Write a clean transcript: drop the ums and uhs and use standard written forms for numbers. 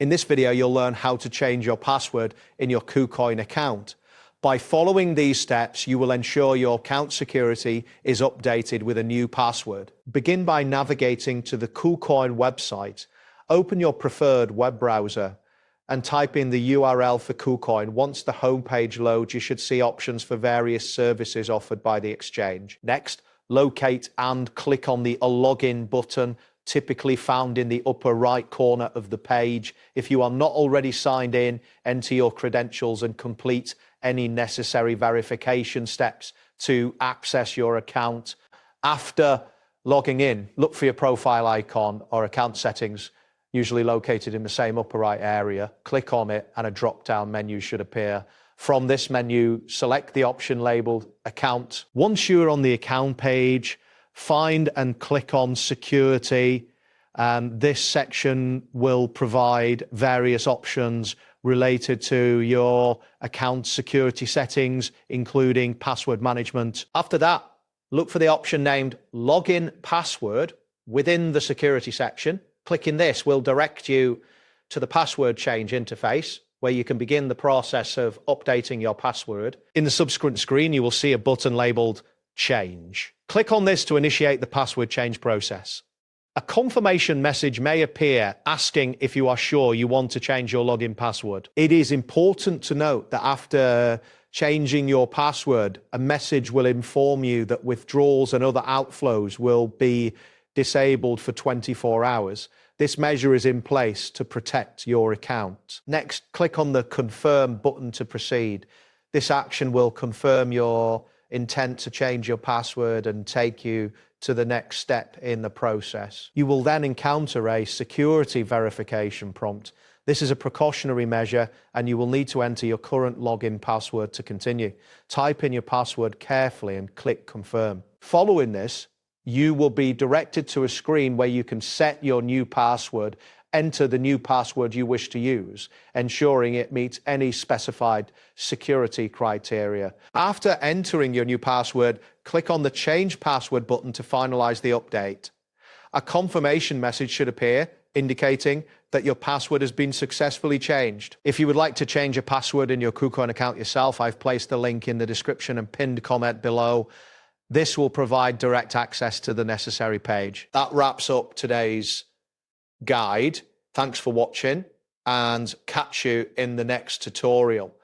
In this video, you'll learn how to change your password in your KuCoin account. By following these steps, you will ensure your account security is updated with a new password. Begin by navigating to the KuCoin website. Open your preferred web browser and type in the URL for KuCoin. Once the homepage loads, you should see options for various services offered by the exchange. Next, locate and click on the login button, typically found in the upper right corner of the page. If you are not already signed in, enter your credentials and complete any necessary verification steps to access your account. After logging in, look for your profile icon or account settings, usually located in the same upper right area. Click on it and a drop-down menu should appear. From this menu, select the option labeled Account. Once you're on the account page, find and click on Security. This section will provide various options related to your account security settings, including password management. After that, look for the option named Login Password within the security section. Clicking this will direct you to the password change interface, where you can begin the process of updating your password. In the subsequent screen, you will see a button labeled Change. Click on this to initiate the password change process. A confirmation message may appear asking if you are sure you want to change your login password. It is important to note that after changing your password, a message will inform you that withdrawals and other outflows will be disabled for 24 hours. This measure is in place to protect your account. Next, click on the Confirm button to proceed. This action will confirm your intent to change your password and take you to the next step in the process. You will then encounter a security verification prompt. This is a precautionary measure and you will need to enter your current login password to continue. Type in your password carefully and click Confirm. Following this, you will be directed to a screen where you can set your new password, enter the new password you wish to use, ensuring it meets any specified security criteria. After entering your new password, click on the Change Password button to finalize the update. A confirmation message should appear indicating that your password has been successfully changed. If you would like to change a password in your KuCoin account yourself, I've placed the link in the description and pinned comment below. This will provide direct access to the necessary page. That wraps up today's guide. Thanks for watching and catch you in the next tutorial.